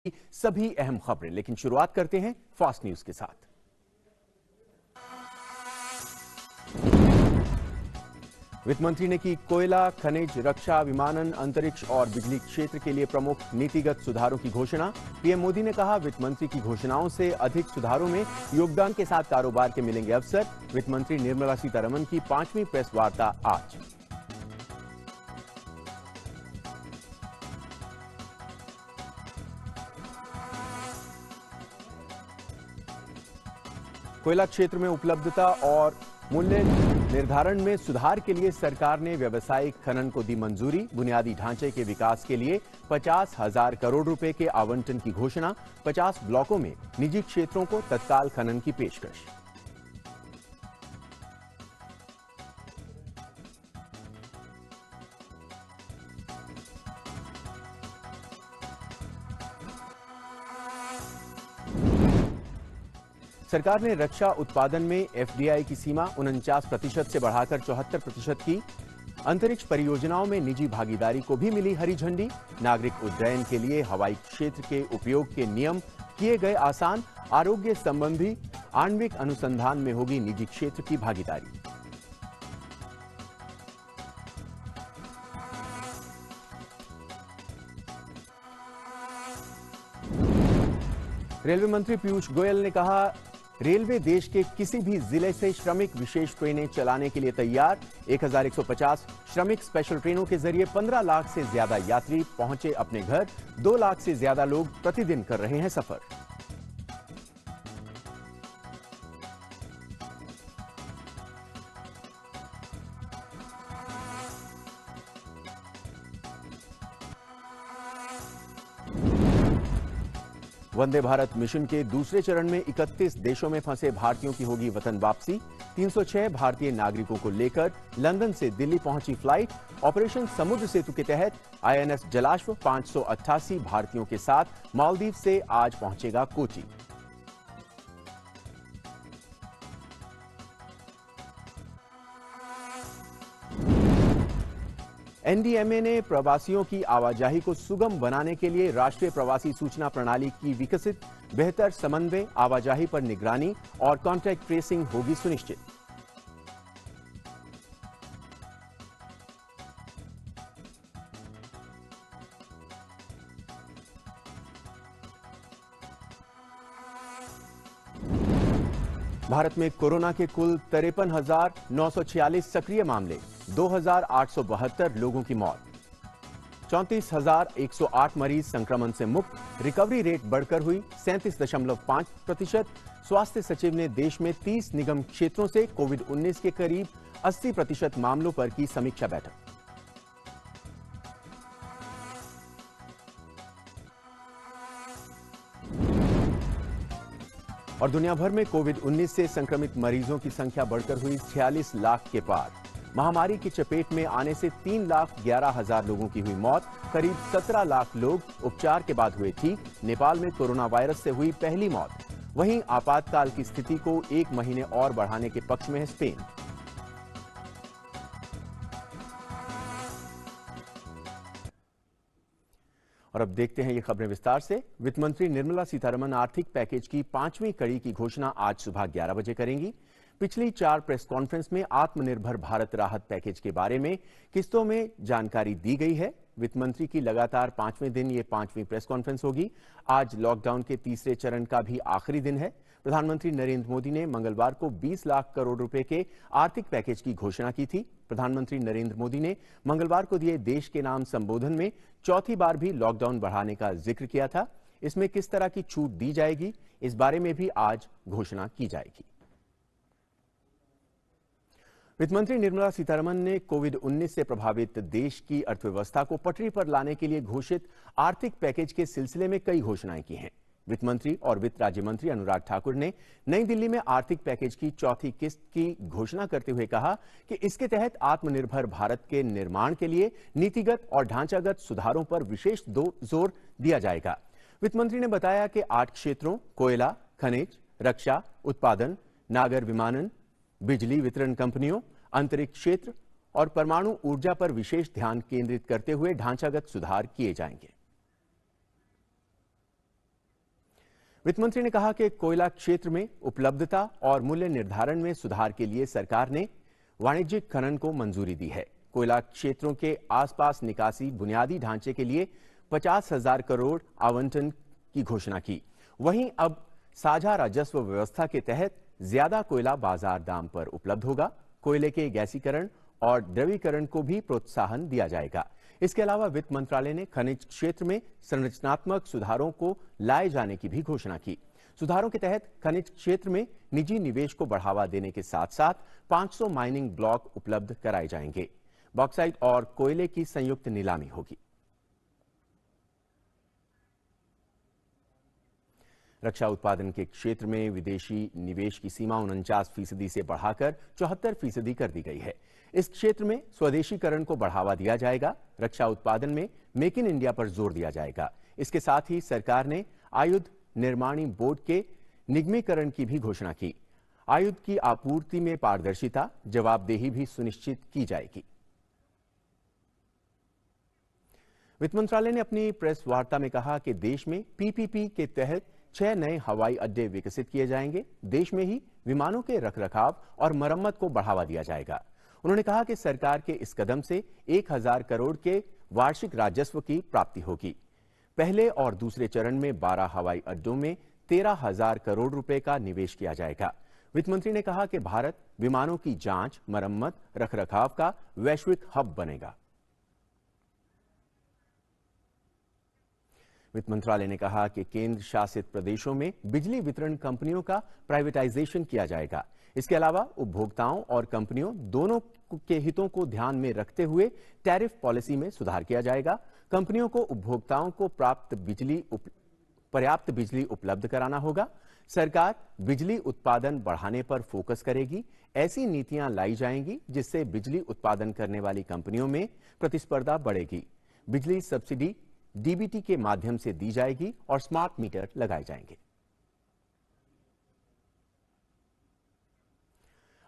सभी अहम खबरें, लेकिन शुरुआत करते हैं फास्ट न्यूज के साथ। वित्त मंत्री ने की कोयला, खनिज, रक्षा, विमानन, अंतरिक्ष और बिजली क्षेत्र के लिए प्रमुख नीतिगत सुधारों की घोषणा। पीएम मोदी ने कहा, वित्त मंत्री की घोषणाओं से अधिक सुधारों में योगदान के साथ कारोबार के मिलेंगे अवसर। वित्त मंत्री निर्मला सीतारमण की 5वीं प्रेस वार्ता आज। कोयला क्षेत्र में उपलब्धता और मूल्य निर्धारण में सुधार के लिए सरकार ने व्यावसायिक खनन को दी मंजूरी। बुनियादी ढांचे के विकास के लिए 50,000 करोड़ रुपए के आवंटन की घोषणा। 50 ब्लॉकों में निजी क्षेत्रों को तत्काल खनन की पेशकश। सरकार ने रक्षा उत्पादन में एफडीआई की सीमा 49% से बढ़ाकर 74% की। अंतरिक्ष परियोजनाओं में निजी भागीदारी को भी मिली हरी झंडी। नागरिक उड्डयन के लिए हवाई क्षेत्र के उपयोग के नियम किए गए आसान। आरोग्य संबंधी आणविक अनुसंधान में होगी निजी क्षेत्र की भागीदारी। रेलवे मंत्री पीयूष गोयल ने कहा, रेलवे देश के किसी भी जिले से श्रमिक विशेष ट्रेनें चलाने के लिए तैयार। 1150 श्रमिक स्पेशल ट्रेनों के जरिए 15 लाख से ज्यादा यात्री पहुंचे अपने घर। 2 लाख से ज्यादा लोग प्रतिदिन कर रहे हैं सफर। वंदे भारत मिशन के दूसरे चरण में 31 देशों में फंसे भारतीयों की होगी वतन वापसी। 306 भारतीय नागरिकों को लेकर लंदन से दिल्ली पहुंची फ्लाइट। ऑपरेशन समुद्र सेतु के तहत आईएनएस जलाश्व 588 भारतीयों के साथ मालदीव से आज पहुंचेगा कोची। एनडीएमए ने प्रवासियों की आवाजाही को सुगम बनाने के लिए राष्ट्रीय प्रवासी सूचना प्रणाली की विकसित। बेहतर समन्वय, आवाजाही पर निगरानी और कॉन्टैक्ट ट्रेसिंग होगी सुनिश्चित। भारत में कोरोना के कुल 53,946 सक्रिय मामले, 2,872 लोगों की मौत। 34,108 मरीज संक्रमण से मुक्त। रिकवरी रेट बढ़कर हुई 37.5%। स्वास्थ्य सचिव ने देश में 30 निगम क्षेत्रों से कोविड-19 के करीब 80% मामलों पर की समीक्षा बैठक। और दुनिया भर में कोविड-19 से संक्रमित मरीजों की संख्या बढ़कर हुई 46 लाख के पार। महामारी की चपेट में आने से 3,11,000 लोगों की हुई मौत। करीब 17 लाख लोग उपचार के बाद हुए ठीक। नेपाल में कोरोना वायरस से हुई पहली मौत। वहीं आपातकाल की स्थिति को 1 महीने और बढ़ाने के पक्ष में है स्पेन। और अब देखते हैं ये खबरें विस्तार से। वित्त मंत्री निर्मला सीतारमण आर्थिक पैकेज की 5वीं कड़ी की घोषणा आज सुबह 11 बजे करेंगी। पिछली 4 प्रेस कॉन्फ्रेंस में आत्मनिर्भर भारत राहत पैकेज के बारे में किस्तों में जानकारी दी गई है। वित्त मंत्री की लगातार 5वें दिन ये 5वीं प्रेस कॉन्फ्रेंस होगी। आज लॉकडाउन के तीसरे चरण का भी आखिरी दिन है। प्रधानमंत्री नरेंद्र मोदी ने मंगलवार को 20 लाख करोड़ रुपए के आर्थिक पैकेज की घोषणा की थी। प्रधानमंत्री नरेंद्र मोदी ने मंगलवार को दिए देश के नाम संबोधन में चौथी बार भी लॉकडाउन बढ़ाने का जिक्र किया था। इसमें किस तरह की छूट दी जाएगी, इस बारे में भी आज घोषणा की जाएगी। वित्त मंत्री निर्मला सीतारमण ने कोविड-19 से प्रभावित देश की अर्थव्यवस्था को पटरी पर लाने के लिए घोषित आर्थिक पैकेज के सिलसिले में कई घोषणाएं की हैं। वित्त मंत्री और वित्त राज्य मंत्री अनुराग ठाकुर ने नई दिल्ली में आर्थिक पैकेज की चौथी किस्त की घोषणा करते हुए कहा कि इसके तहत आत्मनिर्भर भारत के निर्माण के लिए नीतिगत और ढांचागत सुधारों पर विशेष जोर दिया जाएगा। वित्त मंत्री ने बताया कि 8 क्षेत्रों कोयला, खनिज, रक्षा उत्पादन, नागर विमानन, बिजली वितरण कंपनियों, अंतरिक्ष क्षेत्र और परमाणु ऊर्जा पर विशेष ध्यान केंद्रित करते हुए ढांचागत सुधार किए जाएंगे। वित्त मंत्री ने कहा कि कोयला क्षेत्र में उपलब्धता और मूल्य निर्धारण में सुधार के लिए सरकार ने वाणिज्यिक खनन को मंजूरी दी है। कोयला क्षेत्रों के आसपास निकासी बुनियादी ढांचे के लिए 50,000 करोड़ आवंटन की घोषणा की। वहीं अब साझा राजस्व व्यवस्था के तहत ज्यादा कोयला बाजार दाम पर उपलब्ध होगा। कोयले के गैसीकरण और द्रवीकरण को भी प्रोत्साहन दिया जाएगा। इसके अलावा वित्त मंत्रालय ने खनिज क्षेत्र में संरचनात्मक सुधारों को लाए जाने की भी घोषणा की। सुधारों के तहत खनिज क्षेत्र में निजी निवेश को बढ़ावा देने के साथ साथ 500 माइनिंग ब्लॉक उपलब्ध कराए जाएंगे। बॉक्साइट और कोयले की संयुक्त नीलामी होगी। रक्षा उत्पादन के क्षेत्र में विदेशी निवेश की सीमा 49% से बढ़ाकर 74% कर दी गई है। इस क्षेत्र में स्वदेशीकरण को बढ़ावा दिया जाएगा। रक्षा उत्पादन में मेक इन इंडिया पर जोर दिया जाएगा। इसके साथ ही सरकार ने आयुध निर्माणी बोर्ड के निगमीकरण की भी घोषणा की। आयुध की आपूर्ति में पारदर्शिता, जवाबदेही भी सुनिश्चित की जाएगी। वित्त मंत्रालय ने अपनी प्रेस वार्ता में कहा कि देश में पीपीपी के तहत 6 नए हवाई अड्डे विकसित किए जाएंगे। देश में ही विमानों के रखरखाव और मरम्मत को बढ़ावा दिया जाएगा। उन्होंने कहा कि सरकार के इस कदम से 1000 करोड़ के वार्षिक राजस्व की प्राप्ति होगी। पहले और दूसरे चरण में 12 हवाई अड्डों में 13,000 करोड़ रुपए का निवेश किया जाएगा। वित्त मंत्री ने कहा कि भारत विमानों की जांच, मरम्मत, रखरखाव का वैश्विक हब बनेगा। वित्त मंत्रालय ने कहा कि केंद्र शासित प्रदेशों में बिजली वितरण कंपनियों का प्राइवेटाइजेशन किया जाएगा। इसके अलावा उपभोक्ताओं और कंपनियों दोनों के हितों को ध्यान में रखते हुए टैरिफ पॉलिसी में सुधार किया जाएगा। कंपनियों को उपभोक्ताओं को पर्याप्त बिजली उपलब्ध कराना होगा। सरकार बिजली उत्पादन बढ़ाने पर फोकस करेगी। ऐसी नीतियां लाई जाएंगी जिससे बिजली उत्पादन करने वाली कंपनियों में प्रतिस्पर्धा बढ़ेगी। बिजली सब्सिडी डीबीटी के माध्यम से दी जाएगी और स्मार्ट मीटर लगाए जाएंगे।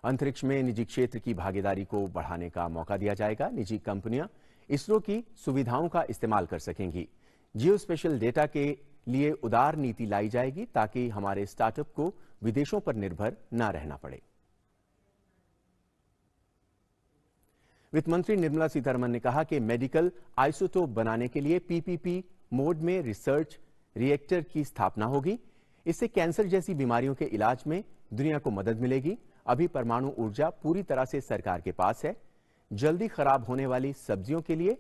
अंतरिक्ष में निजी क्षेत्र की भागीदारी को बढ़ाने का मौका दिया जाएगा। निजी कंपनियां इसरो की सुविधाओं का इस्तेमाल कर सकेंगी। जियो स्पेशल डेटा के लिए उदार नीति लाई जाएगी ताकि हमारे स्टार्टअप को विदेशों पर निर्भर न रहना पड़े। वित्त मंत्री निर्मला सीतारमण ने कहा कि मेडिकल आइसोटोप बनाने के लिए पीपीपी मोड में रिसर्च रिएक्टर की स्थापना होगी। इससे कैंसर जैसी बीमारियों के इलाज में दुनिया को मदद मिलेगी। अभी परमाणु ऊर्जा पूरी तरह से सरकार के पास है। जल्दी खराब होने वाली सब्जियों के लिए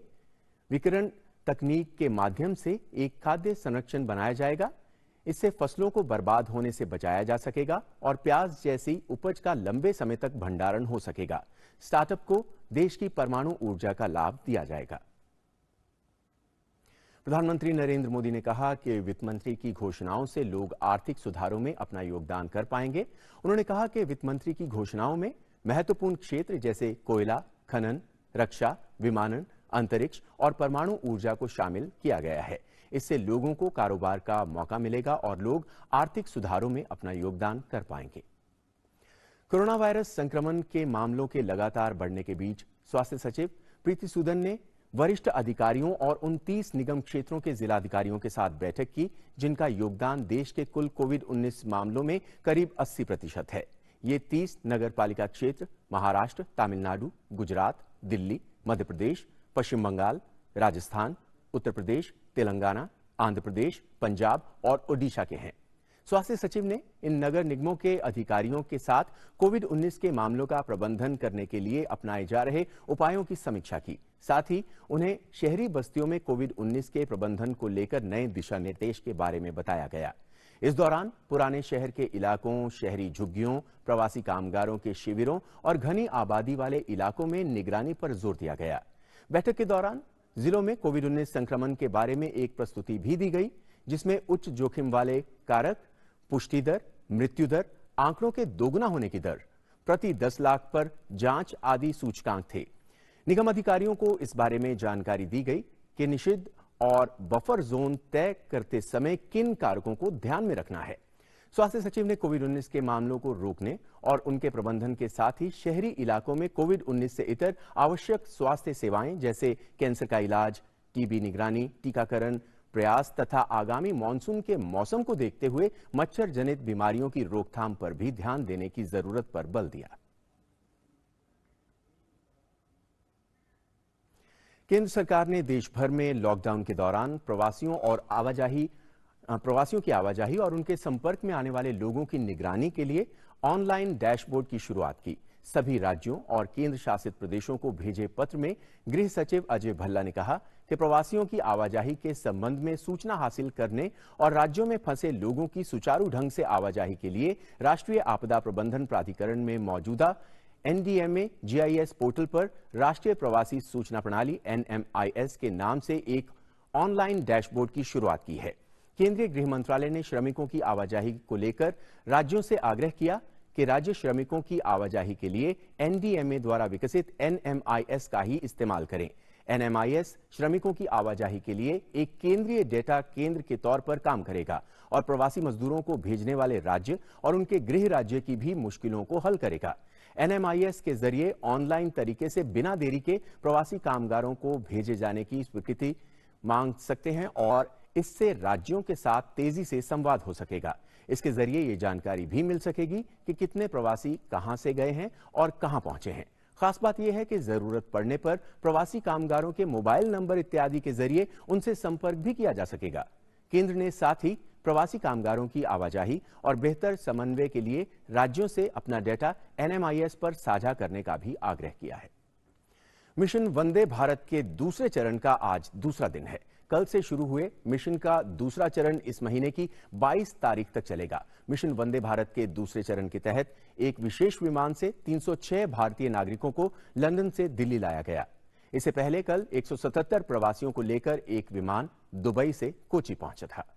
विकिरण तकनीक के माध्यम से एक खाद्य संरक्षण बनाया जाएगा। इससे फसलों को बर्बाद होने से बचाया जा सकेगा और प्याज जैसी उपज का लंबे समय तक भंडारण हो सकेगा। स्टार्टअप को देश की परमाणु ऊर्जा का लाभ दिया जाएगा। प्रधानमंत्री नरेंद्र मोदी ने कहा कि वित्त मंत्री की घोषणाओं से लोग आर्थिक सुधारों में अपना योगदान कर पाएंगे। उन्होंने कहा कि वित्त मंत्री की घोषणाओं में महत्वपूर्ण क्षेत्र जैसे कोयला, खनन, रक्षा, विमानन, अंतरिक्ष और परमाणु ऊर्जा को शामिल किया गया है। इससे लोगों को कारोबार का मौका मिलेगा और लोग आर्थिक सुधारों में अपना योगदान कर पाएंगे। कोरोना वायरस संक्रमण के मामलों के लगातार बढ़ने के बीच स्वास्थ्य सचिव प्रीति सूदन ने वरिष्ठ अधिकारियों और 29 निगम क्षेत्रों के जिलाधिकारियों के साथ बैठक की, जिनका योगदान देश के कुल कोविड-19 मामलों में करीब 80% है। ये 30 नगर पालिका क्षेत्र महाराष्ट्र, तमिलनाडु, गुजरात, दिल्ली, मध्य प्रदेश, पश्चिम बंगाल, राजस्थान, उत्तर प्रदेश, तेलंगाना, आंध्र प्रदेश, पंजाब और ओडिशा के हैं। स्वास्थ्य सचिव ने इन नगर निगमों के अधिकारियों के साथ कोविड-19 के मामलों का प्रबंधन करने के लिए अपनाए जा रहे उपायों की समीक्षा की। साथ ही उन्हें शहरी बस्तियों में कोविड-19 के प्रबंधन को लेकर नए दिशा निर्देश के बारे में बताया गया। इस दौरान पुराने शहर के इलाकों, शहरी झुग्गियों, प्रवासी कामगारों के शिविरों और घनी आबादी वाले इलाकों में निगरानी पर जोर दिया गया। बैठक के दौरान जिलों में कोविड-19 संक्रमण के बारे में एक प्रस्तुति भी दी गई, जिसमें उच्च जोखिम वाले कारक, पुष्टि दर, मृत्यु दर, आंकड़ों के दोगुना होने की दर, प्रति 10 लाख पर जांच आदि सूचकांक थे। निगम अधिकारियों को इस बारे में जानकारी दी गई कि निषिद्ध और बफर जोन तय करते समय किन कारकों को ध्यान में रखना है। स्वास्थ्य सचिव ने कोविड-19 के मामलों को रोकने और उनके प्रबंधन के साथ ही शहरी इलाकों में कोविड-19 से इतर आवश्यक स्वास्थ्य सेवाएं जैसे कैंसर का इलाज, टीबी निगरानी, टीकाकरण, प्रयास तथा आगामी मानसून के मौसम को देखते हुए मच्छर जनित बीमारियों की रोकथाम पर भी ध्यान देने की जरूरत पर बल दिया। केंद्र सरकार ने देश भर में लॉकडाउन के दौरान प्रवासियों की आवाजाही और उनके संपर्क में आने वाले लोगों की निगरानी के लिए ऑनलाइन डैशबोर्ड की शुरुआत की। सभी राज्यों और केंद्र शासित प्रदेशों को भेजे पत्र में गृह सचिव अजय भल्ला ने कहा कि प्रवासियों की आवाजाही के संबंध में सूचना हासिल करने और राज्यों में फंसे लोगों की सुचारू ढंग से आवाजाही के लिए राष्ट्रीय आपदा प्रबंधन प्राधिकरण में मौजूदा एनडीएमए जीआईएस पोर्टल पर राष्ट्रीय प्रवासी सूचना प्रणाली एनएमआईएस के नाम से एक ऑनलाइन डैशबोर्ड की शुरुआत की है। केंद्रीय गृह मंत्रालय ने श्रमिकों की आवाजाही को लेकर राज्यों से आग्रह किया कि राज्य श्रमिकों की आवाजाही के लिए एनडीएमए द्वारा विकसित एनएमआईएस का ही इस्तेमाल करें। एनएमआईएस श्रमिकों की आवाजाही के लिए एक केंद्रीय डेटा केंद्र के तौर पर काम करेगा और प्रवासी मजदूरों को भेजने वाले राज्य और उनके गृह राज्य की भी मुश्किलों को हल करेगा। एनएमआईएस के जरिए ऑनलाइन तरीके से बिना देरी के प्रवासी कामगारों को भेजे जाने की स्वीकृति मांग सकते हैं और इससे राज्यों के साथ तेजी से संवाद हो सकेगा। इसके जरिए ये जानकारी भी मिल सकेगी कि कितने प्रवासी कहां से गए हैं और कहां पहुंचे हैं। खास बात यह है कि जरूरत पड़ने पर प्रवासी कामगारों के मोबाइल नंबर इत्यादि के जरिए उनसे संपर्क भी किया जा सकेगा। केंद्र ने साथ ही प्रवासी कामगारों की आवाजाही और बेहतर समन्वय के लिए राज्यों से अपना डेटा एनएमआईएस पर साझा करने का भी आग्रह किया है। मिशन वंदे भारत के दूसरे चरण का आज दूसरा दिन है। कल से शुरू हुए मिशन का दूसरा चरण इस महीने की 22 तारीख तक चलेगा। मिशन वंदे भारत के दूसरे चरण के तहत एक विशेष विमान से 306 भारतीय नागरिकों को लंदन से दिल्ली लाया गया। इससे पहले कल 177 प्रवासियों को लेकर एक विमान दुबई से कोची पहुंचा था।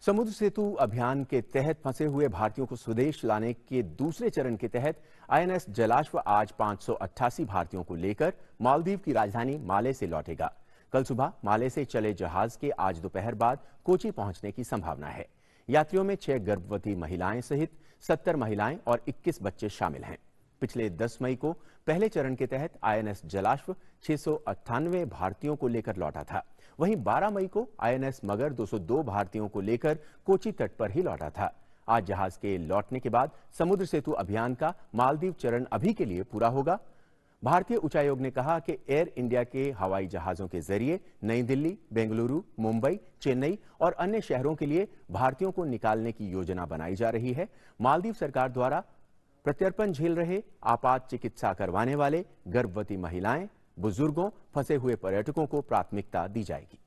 समुद्र सेतु अभियान के तहत फंसे हुए भारतीयों को स्वदेश लाने के दूसरे चरण के तहत आईएनएस जलाश्व आज 588 भारतीयों को लेकर मालदीव की राजधानी माले से लौटेगा। कल सुबह माले से चले जहाज के आज दोपहर बाद कोची पहुंचने की संभावना है। यात्रियों में 6 गर्भवती महिलाएं सहित 70 महिलाएं और 21 बच्चे शामिल हैं। पिछले 10 मई को पहले चरण के तहत आईएनएस जलाश्व 698 भारतीयों को लेकर लौटा था। वहीं 12 मई को आईएनएस मगर 202 भारतीयों को लेकर कोची तट पर ही लौटा था। आज जहाज के लौटने के बाद समुद्र सेतु अभियान का मालदीव चरण अभी के लिए पूरा होगा। भारतीय उच्चायोग ने कहा कि एयर इंडिया के हवाई जहाजों के जरिए नई दिल्ली, बेंगलुरु, मुंबई, चेन्नई और अन्य शहरों के लिए भारतीयों को निकालने की योजना बनाई जा रही है। मालदीव सरकार द्वारा प्रत्यर्पण झेल रहे, आपात चिकित्सा करवाने वाले गर्भवती महिलाएं, बुजुर्गों, फंसे हुए पर्यटकों को प्राथमिकता दी जाएगी।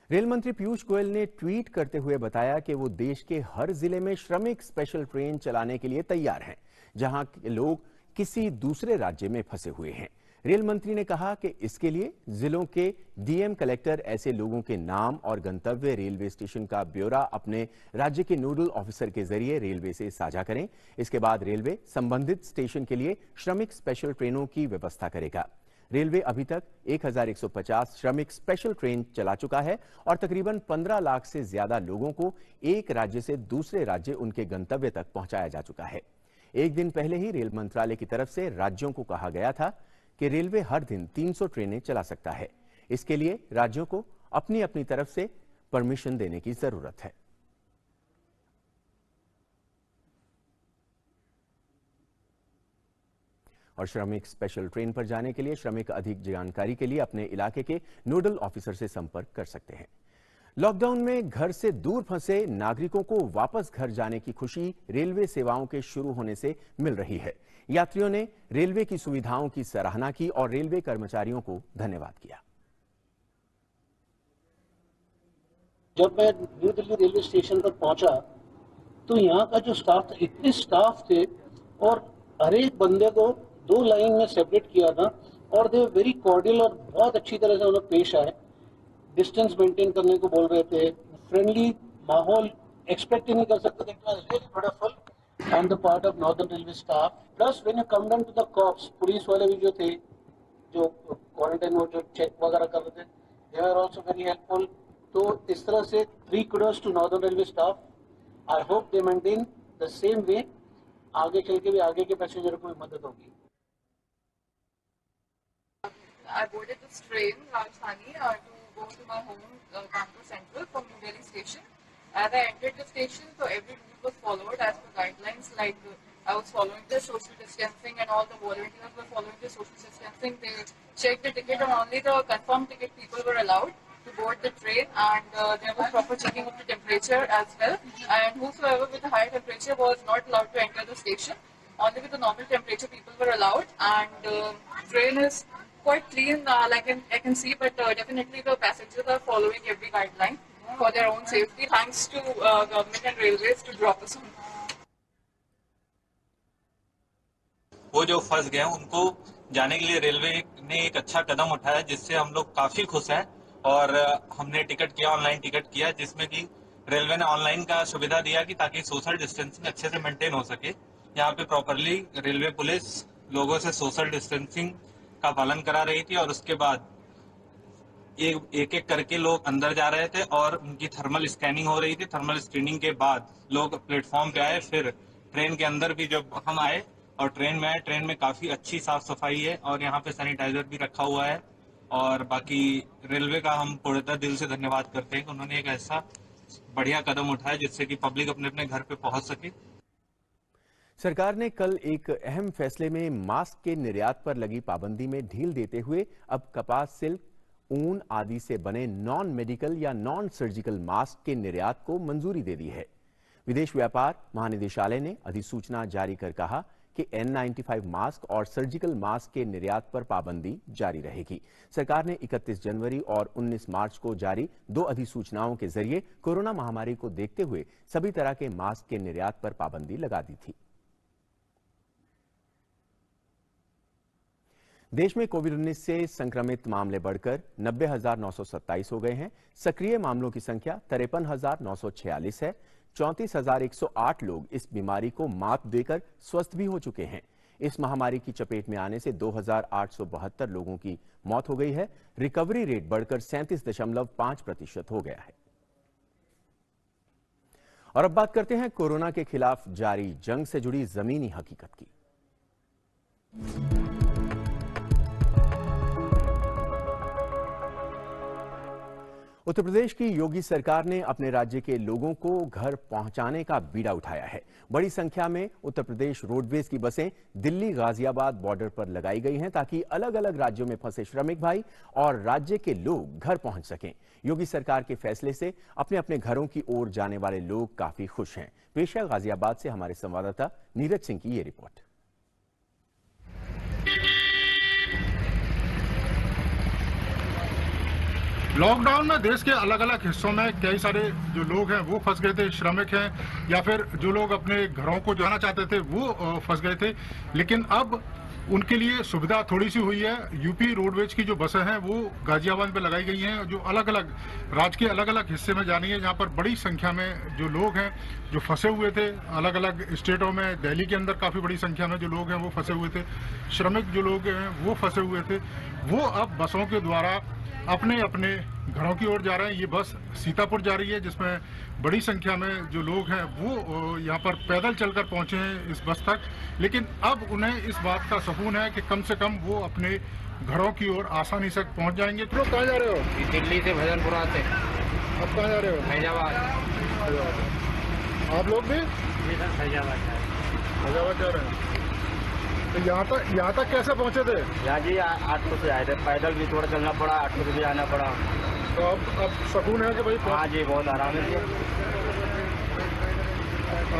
रेल मंत्री पीयूष गोयल ने ट्वीट करते हुए बताया कि वो देश के हर जिले में श्रमिक स्पेशल ट्रेन चलाने के लिए तैयार हैं, जहां के लोग किसी दूसरे राज्य में फंसे हुए हैं। रेल मंत्री ने कहा कि इसके लिए जिलों के डीएम कलेक्टर ऐसे लोगों के नाम और गंतव्य रेलवे स्टेशन का ब्यौरा अपने राज्य के नोडल ऑफिसर के जरिए रेलवे से साझा करें। इसके बाद रेलवे संबंधित स्टेशन के लिए श्रमिक स्पेशल ट्रेनों की व्यवस्था करेगा। रेलवे अभी तक 1150 श्रमिक स्पेशल ट्रेन चला चुका है और तकरीबन 15 लाख से ज्यादा लोगों को एक राज्य से दूसरे राज्य उनके गंतव्य तक पहुंचाया जा चुका है। एक दिन पहले ही रेल मंत्रालय की तरफ से राज्यों को कहा गया था कि रेलवे हर दिन 300 ट्रेनें चला सकता है। इसके लिए राज्यों को अपनी अपनी तरफ से परमिशन देने की जरूरत है। और श्रमिक स्पेशल ट्रेन पर जाने के लिए श्रमिक अधिक जानकारी के लिए अपने इलाके के नोडल ऑफिसर से संपर्क कर सकते हैं। लॉकडाउन में घर से दूर फंसे नागरिकों को वापस घर जाने की खुशी रेलवे सेवाओं के शुरू होने से मिल रही है। यात्रियों ने रेलवे की सुविधाओं की सराहना की और रेलवे कर्मचारियों को धन्यवाद किया। जब मैं न्यू दिल्ली रेलवे स्टेशन पर पहुंचा तो यहाँ का जो स्टाफ था, इतने स्टाफ थे और हर एक बंदे को 2 लाइन में सेपरेट किया था और दे वेरी कॉर्डियल और बहुत अच्छी तरह से उन्हें पेश आए। डिस्टेंस मेंटेन करने को बोल रहे थे, फ्रेंडली माहौल एक्सपेक्ट ही नहीं कर सकते थे। It was really beautiful on the part of northern railway staff. Plus when you come down to the cops, police वाले भी जो थे, जो क्वारंटाइन वो जो चेक वगैरह कर रहे थे, they are also very helpful. तो इस तरह से 3 kudos to northern railway staff. I hope they maintain the same way. आगे चल के भी आगे के पैसेंजर को भी मदद होगी। I boarded this train, Rajdhani, to go to my home, Kanpur Central from New Delhi station. As I entered the station, so every rule was followed as per guidelines. Like I was following the social distancing, and all the volunteers were following the social distancing. They checked the ticket, and only the confirmed ticket people were allowed to board the train, and there was proper checking of the temperature as well. And whosoever with a high temperature was not allowed to enter the station. Only with the normal temperature people were allowed, and train is quite clean, like I can see, but definitely the passengers are following every guideline for their own safety. Thanks to government and railways to drop us on. वो जो फंस गए उनको जाने के लिए railway ने एक अच्छा कदम उठाया, जिससे हम लोग काफी खुश हैं। और हमने टिकट किया, ऑनलाइन टिकट किया, जिसमें कि रेलवे ने ऑनलाइन का सुविधा दिया कि ताकि सोशल डिस्टेंसिंग अच्छे से मेंटेन हो सके। यहाँ पे प्रॉपरली रेलवे पुलिस लोगों से सोशल डिस्टेंसिंग का पालन करा रही थी, और उसके बाद एक एक करके लोग अंदर जा रहे थे और उनकी थर्मल स्कैनिंग हो रही थी। थर्मल स्क्रीनिंग के बाद लोग प्लेटफॉर्म पे आए। फिर ट्रेन के अंदर भी जब हम आए और ट्रेन में आए, ट्रेन में काफी अच्छी साफ सफाई है और यहाँ पे सैनिटाइजर भी रखा हुआ है। और बाकी रेलवे का हम पूर्णतः दिल से धन्यवाद करते हैं कि उन्होंने एक ऐसा बढ़िया कदम उठाया जिससे कि पब्लिक अपने अपने घर पे पहुंच सके। सरकार ने कल एक अहम फैसले में मास्क के निर्यात पर लगी पाबंदी में ढील देते हुए अब कपास, सिल्क, ऊन आदि से बने नॉन मेडिकल या नॉन सर्जिकल मास्क के निर्यात को मंजूरी दे दी है। विदेश व्यापार महानिदेशालय ने अधिसूचना जारी कर कहा कि N95 मास्क और सर्जिकल मास्क के निर्यात पर पाबंदी जारी रहेगी। सरकार ने 31 जनवरी और 19 मार्च को जारी 2 अधिसूचनाओं के जरिए कोरोना महामारी को देखते हुए सभी तरह के मास्क के निर्यात पर पाबंदी लगा दी थी। देश में कोविड-19 से संक्रमित मामले बढ़कर 90,927 हो गए हैं। सक्रिय मामलों की संख्या 53,946 है। 34,108 लोग इस बीमारी को मात देकर स्वस्थ भी हो चुके हैं। इस महामारी की चपेट में आने से 2,872 लोगों की मौत हो गई है। रिकवरी रेट बढ़कर 37.5% हो गया है। और अब बात करते हैं कोरोना के खिलाफ जारी जंग से जुड़ी जमीनी हकीकत की। उत्तर प्रदेश की योगी सरकार ने अपने राज्य के लोगों को घर पहुंचाने का बीड़ा उठाया है। बड़ी संख्या में उत्तर प्रदेश रोडवेज की बसें दिल्ली गाजियाबाद बॉर्डर पर लगाई गई हैं ताकि अलग अलग राज्यों में फंसे श्रमिक भाई और राज्य के लोग घर पहुंच सकें। योगी सरकार के फैसले से अपने अपने घरों की ओर जाने वाले लोग काफी खुश हैं। पेश है गाजियाबाद से हमारे संवाददाता नीरज सिंह की ये रिपोर्ट। लॉकडाउन में देश के अलग अलग हिस्सों में कई सारे जो लोग हैं वो फंस गए थे, श्रमिक हैं या फिर जो लोग अपने घरों को जाना चाहते थे वो फंस गए थे। लेकिन अब उनके लिए सुविधा थोड़ी सी हुई है। यूपी रोडवेज की जो बसें हैं वो गाजियाबाद में लगाई गई हैं, जो अलग अलग राज्य के अलग अलग हिस्से में जानी है, जहाँ पर बड़ी संख्या में जो लोग हैं जो फंसे हुए थे अलग अलग स्टेटों में। दिल्ली के अंदर काफी बड़ी संख्या में जो लोग हैं वो फंसे हुए थे, श्रमिक जो लोग हैं वो फंसे हुए थे, वो अब बसों के द्वारा अपने अपने घरों की ओर जा रहे हैं। ये बस सीतापुर जा रही है जिसमें बड़ी संख्या में जो लोग हैं वो यहाँ पर पैदल चलकर पहुंचे हैं इस बस तक। लेकिन अब उन्हें इस बात का सुकून है कि कम से कम वो अपने घरों की ओर आसानी से पहुंच जाएंगे। लोग कहाँ जा रहे हो? दिल्ली से भजनपुरा से। अब कहाँ जा रहे हो? फैजाबाद। आप लोग भी? जी सर, फैजाबाद जा रहे हैं। तो यहाँ तक कैसे पहुँचे थे? यहाँ जी ऑटो से आए थे, पैदल भी थोड़ा चलना पड़ा, ऑटो से भी आना पड़ा। तो अब सुकून है कि भाई? हाँ जी, बहुत आराम है।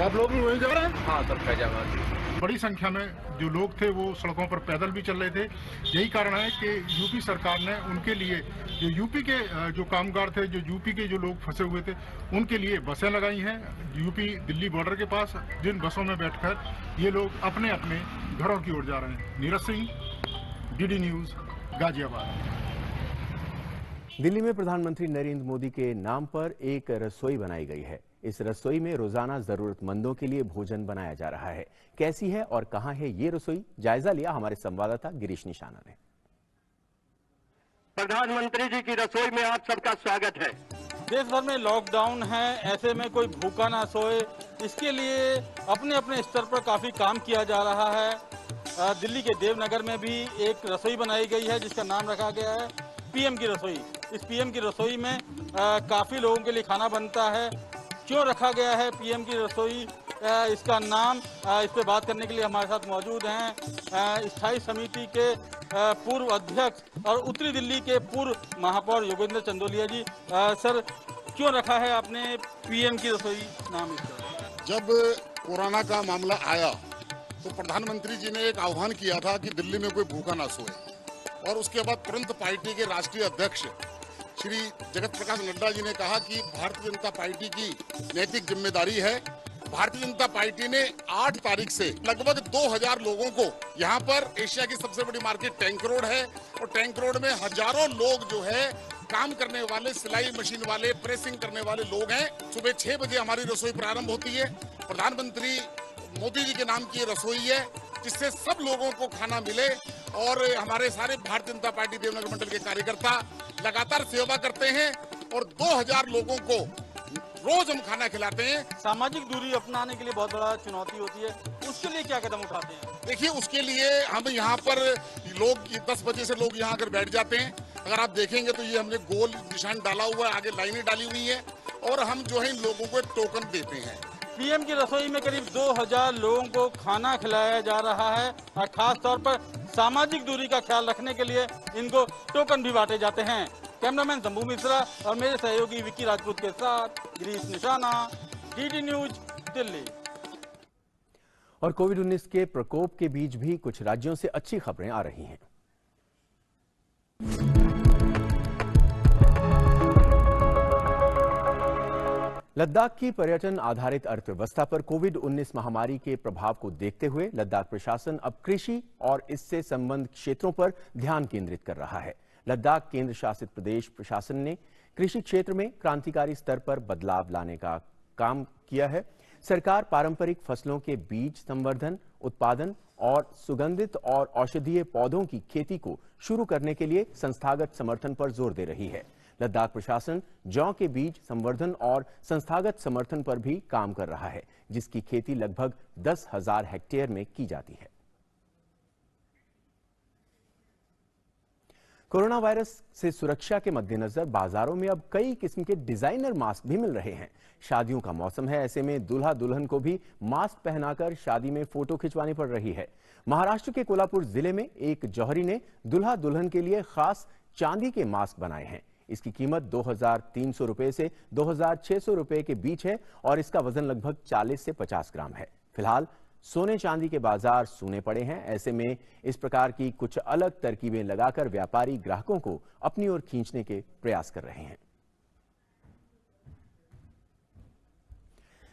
आप लोग भी वहीं जा रहे हैं? हाँ सर, फैजाबाद। बड़ी संख्या में जो लोग थे वो सड़कों पर पैदल भी चल रहे थे। यही कारण है कि यूपी सरकार ने उनके लिए जो यूपी के जो कामगार थे, जो यूपी के जो लोग फंसे हुए थे, उनके लिए बसें लगाई हैं यूपी दिल्ली बॉर्डर के पास, जिन बसों में बैठकर ये लोग अपने अपने घरों की ओर जा रहे हैं। Neeraj Singh, DD news, Ghaziabad. दिल्ली में प्रधानमंत्री नरेंद्र मोदी के नाम पर एक रसोई बनाई गई है। इस रसोई में रोजाना जरूरतमंदों के लिए भोजन बनाया जा रहा है। कैसी है और कहां है ये रसोई, जायजा लिया हमारे संवाददाता गिरीश निशाना ने। प्रधानमंत्री जी की रसोई में आप सबका स्वागत है। देश भर में लॉकडाउन है, ऐसे में कोई भूखा ना सोए, इसके लिए अपने अपने स्तर पर काफी काम किया जा रहा है। दिल्ली के देवनगर में भी एक रसोई बनाई गई है जिसका नाम रखा गया है पीएम की रसोई। इस पीएम की रसोई में काफ़ी लोगों के लिए खाना बनता है। क्यों रखा गया है पीएम की रसोई इसका नाम, इस पे बात करने के लिए हमारे साथ मौजूद हैं स्थायी समिति के पूर्व अध्यक्ष और उत्तरी दिल्ली के पूर्व महापौर योगेंद्र चंदोलिया जी। सर, क्यों रखा है आपने पीएम की रसोई नाम इसका? जब कोरोना का मामला आया तो प्रधानमंत्री जी ने एक आह्वान किया था कि दिल्ली में कोई भूखा ना सोए, और उसके बाद तुरंत पार्टी के राष्ट्रीय अध्यक्ष श्री जगत प्रकाश नड्डा जी ने कहा कि भारतीय जनता पार्टी की नैतिक जिम्मेदारी है। भारतीय जनता पार्टी ने 8 तारीख से लगभग 2000 लोगों को, यहाँ पर एशिया की सबसे बड़ी मार्केट टैंक रोड है और टैंक रोड में हजारों लोग जो है काम करने वाले, सिलाई मशीन वाले, प्रेसिंग करने वाले लोग हैं। सुबह 6 बजे हमारी रसोई प्रारंभ होती है। प्रधानमंत्री मोदी जी के नाम की रसोई है जिससे सब लोगों को खाना मिले, और हमारे सारे भारतीय जनता पार्टी देवनगर मंडल के कार्यकर्ता लगातार सेवा करते हैं और 2000 लोगों को रोज हम खाना खिलाते हैं। सामाजिक दूरी अपनाने के लिए बहुत बड़ा चुनौती होती है, उसके लिए क्या कदम उठाते हैं? देखिए, उसके लिए हम यहाँ पर लोग 10 बजे से लोग यहाँ आकर बैठ जाते हैं। अगर आप देखेंगे तो ये हमने गोल निशान डाला हुआ है, आगे लाइनें डाली हुई है, और हम जो है इन लोगों को एक टोकन देते हैं। पीएम की रसोई में करीब 2000 लोगों को खाना खिलाया जा रहा है और खास तौर पर सामाजिक दूरी का ख्याल रखने के लिए इनको टोकन भी बांटे जाते हैं। कैमरामैन जम्बू मिश्रा और मेरे सहयोगी विक्की राजपूत के साथ गिरीश निशाना, डीडी न्यूज, दिल्ली। और कोविड-19 के प्रकोप के बीच भी कुछ राज्यों से अच्छी खबरें आ रही हैं। लद्दाख की पर्यटन आधारित अर्थव्यवस्था पर कोविड-19 महामारी के प्रभाव को देखते हुए लद्दाख प्रशासन अब कृषि और इससे संबंध क्षेत्रों पर ध्यान केंद्रित कर रहा है। लद्दाख केंद्र शासित प्रदेश प्रशासन ने कृषि क्षेत्र में क्रांतिकारी स्तर पर बदलाव लाने का काम किया है। सरकार पारंपरिक फसलों के बीज संवर्धन, उत्पादन और सुगंधित और औषधीय पौधों की खेती को शुरू करने के लिए संस्थागत समर्थन पर जोर दे रही है। लद्दाख प्रशासन जौ के बीज संवर्धन और संस्थागत समर्थन पर भी काम कर रहा है, जिसकी खेती लगभग 10,000 हेक्टेयर में की जाती है। कोरोना वायरस से सुरक्षा के मद्देनजर बाजारों में अब कई किस्म के डिजाइनर मास्क भी मिल रहे हैं। शादियों का मौसम है, ऐसे में दूल्हा दुल्हन को भी मास्क पहनाकर शादी में फोटो खिंचवानी पड़ रही है। महाराष्ट्र के कोल्हापुर जिले में एक जौहरी ने दूल्हा दुल्हन के लिए खास चांदी के मास्क बनाए हैं। इसकी कीमत 2,300 रुपए से 2,600 रुपए के बीच है और इसका वजन लगभग 40 से 50 ग्राम है। फिलहाल सोने चांदी के बाजार सूने पड़े हैं। ऐसे में इस प्रकार की कुछ अलग तरकीबें लगाकर व्यापारी ग्राहकों को अपनी ओर खींचने के प्रयास कर रहे हैं।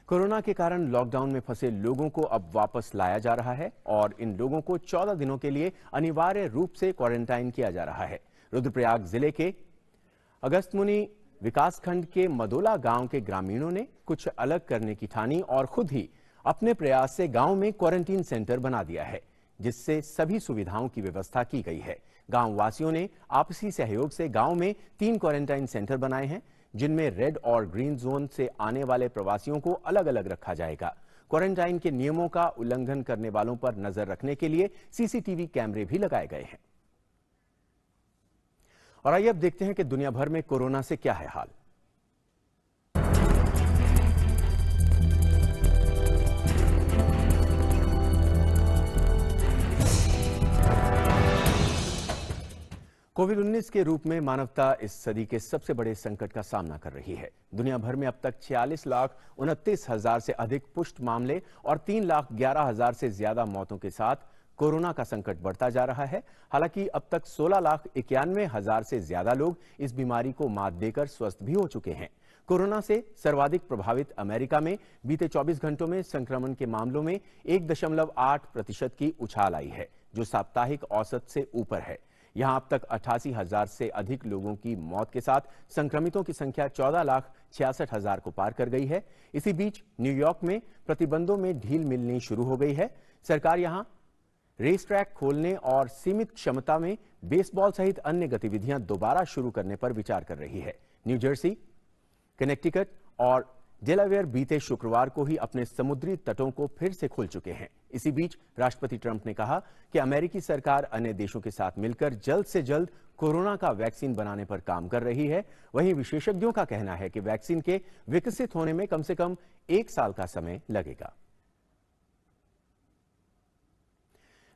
कोरोना के कारण लॉकडाउन में फंसे लोगों को अब वापस लाया जा रहा है और इन लोगों को 14 दिनों के लिए अनिवार्य रूप से क्वारंटाइन किया जा रहा है। रुद्रप्रयाग जिले के अगस्त्यमुनि विकासखंड के मदोला गांव के ग्रामीणों ने कुछ अलग करने की ठानी और खुद ही अपने प्रयास से गांव में क्वारंटीन सेंटर बना दिया है, जिससे सभी सुविधाओं की व्यवस्था की गई है। गांव वासियों ने आपसी सहयोग से गांव में 3 क्वारंटाइन सेंटर बनाए हैं, जिनमें रेड और ग्रीन जोन से आने वाले प्रवासियों को अलग अलग रखा जाएगा। क्वारंटाइन के नियमों का उल्लंघन करने वालों पर नजर रखने के लिए सीसीटीवी कैमरे भी लगाए गए हैं। और आइए अब देखते हैं कि दुनिया भर में कोरोना से क्या है हाल। कोविड-19 के रूप में मानवता इस सदी के सबसे बड़े संकट का सामना कर रही है। दुनिया भर में अब तक 46,29,000 से अधिक पुष्ट मामले और 3,11,000 से ज्यादा मौतों के साथ कोरोना का संकट बढ़ता जा रहा है। हालांकि अब तक 16,91,000 से ज्यादा लोग इस बीमारी को मात देकर स्वस्थ भी हो चुके हैं। कोरोना से सर्वाधिक प्रभावित अमेरिका में बीते 24 घंटों में संक्रमण के मामलों में 1.8% की उछाल आई है, जो साप्ताहिक औसत से ऊपर है। यहां अब तक 88,000 से अधिक लोगों की मौत के साथ संक्रमितों की संख्या 14,66,000 को पार कर गई है। इसी बीच न्यूयॉर्क में प्रतिबंधों में ढील मिलनी शुरू हो गई है। सरकार यहां रेस ट्रैक खोलने और सीमित क्षमता में बेसबॉल सहित अन्य गतिविधियां दोबारा शुरू करने पर विचार कर रही है। न्यू जर्सी, कनेक्टिकट और डेलावेयर बीते शुक्रवार को ही अपने समुद्री तटों को फिर से खोल चुके हैं। इसी बीच राष्ट्रपति ट्रंप ने कहा कि अमेरिकी सरकार अन्य देशों के साथ मिलकर जल्द से जल्द कोरोना का वैक्सीन बनाने पर काम कर रही है। वहीं विशेषज्ञों का कहना है कि वैक्सीन के विकसित होने में कम से कम 1 साल का समय लगेगा।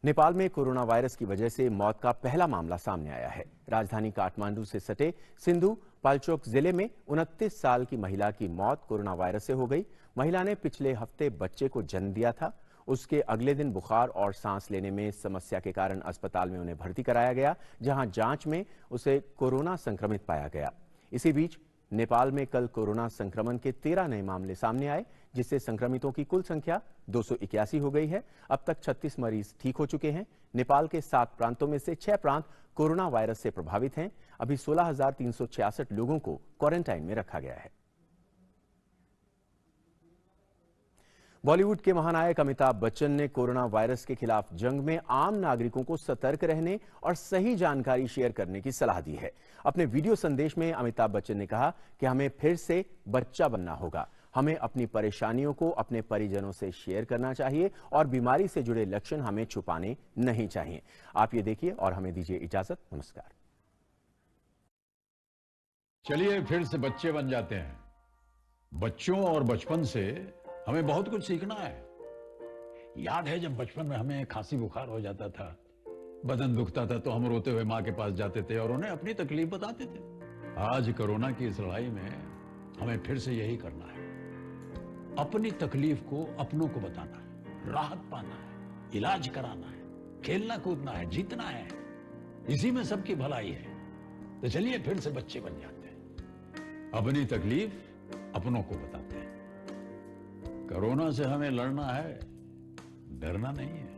नेपाल में कोरोना वायरस की वजह से मौत का पहला मामला सामने आया है। राजधानी काठमांडू से सटे सिंधु पाल्चोक जिले में 29 साल की महिला की मौत कोरोना वायरस से हो गई। महिला ने पिछले हफ्ते बच्चे को जन्म दिया था। उसके अगले दिन बुखार और सांस लेने में समस्या के कारण अस्पताल में उन्हें भर्ती कराया गया, जहां जांच में उसे कोरोना संक्रमित पाया गया। इसी बीच नेपाल में कल कोरोना संक्रमण के 13 नए मामले सामने आए, जिससे संक्रमितों की कुल संख्या 281 हो गई है। अब तक 36 मरीज ठीक हो चुके हैं। नेपाल के 7 प्रांतों में से 6 प्रांत कोरोना वायरस से प्रभावित हैं। अभी 16,366 लोगों को क्वारंटाइन में रखा गया है। बॉलीवुड के महानायक अमिताभ बच्चन ने कोरोना वायरस के खिलाफ जंग में आम नागरिकों को सतर्क रहने और सही जानकारी शेयर करने की सलाह दी है। अपने वीडियो संदेश में अमिताभ बच्चन ने कहा कि हमें फिर से बच्चा बनना होगा। हमें अपनी परेशानियों को अपने परिजनों से शेयर करना चाहिए और बीमारी से जुड़े लक्षण हमें छुपाने नहीं चाहिए। आप ये देखिए और हमें दीजिए इजाजत। नमस्कार। चलिए फिर से बच्चे बन जाते हैं। बच्चों और बचपन से हमें बहुत कुछ सीखना है। याद है जब बचपन में हमें खांसी बुखार हो जाता था, बदन दुखता था, तो हम रोते हुए माँ के पास जाते थे और उन्हें अपनी तकलीफ बताते थे। आज कोरोना की इस लड़ाई में हमें फिर से यही करना है। अपनी तकलीफ को अपनों को बताना है, राहत पाना है, इलाज कराना है, खेलना कूदना है, जीतना है। इसी में सबकी भलाई है। तो चलिए फिर से बच्चे बन जाते हैं, अपनी तकलीफ अपनों को बताते हैं। कोरोना से हमें लड़ना है, डरना नहीं है।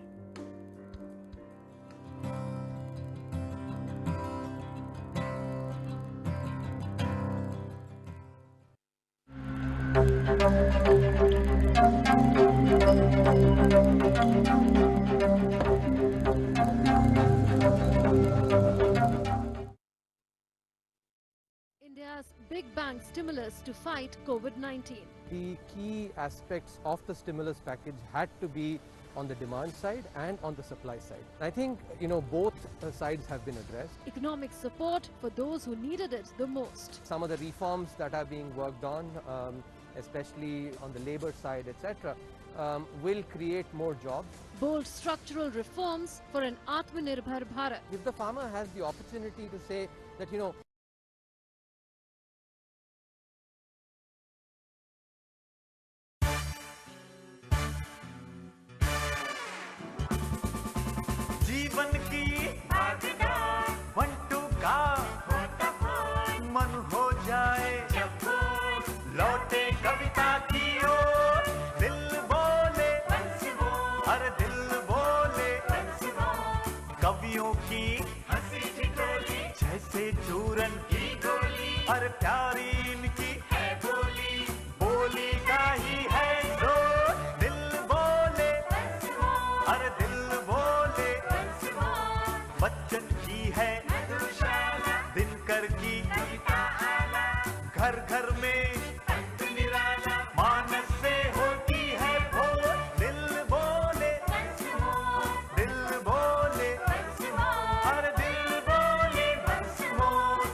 India's big bang stimulus to fight COVID-19. The key aspects of the stimulus package had to be on the demand side and on the supply side. I think, both sides have been addressed. Economic support for those who needed it the most. Some of the reforms that are being worked on, especially on the labor side, etc., will create more jobs. Bold structural reforms for an Atmanirbhar Bharat. If the farmer has the opportunity to say that, जीवन की वंटू का मन हो जाए, लौटे कविता की ओर, दिल बोले हर दिल बोले, कवियों की हंसी ठिठोली जैसे चूरन की गोली, हर प्यारी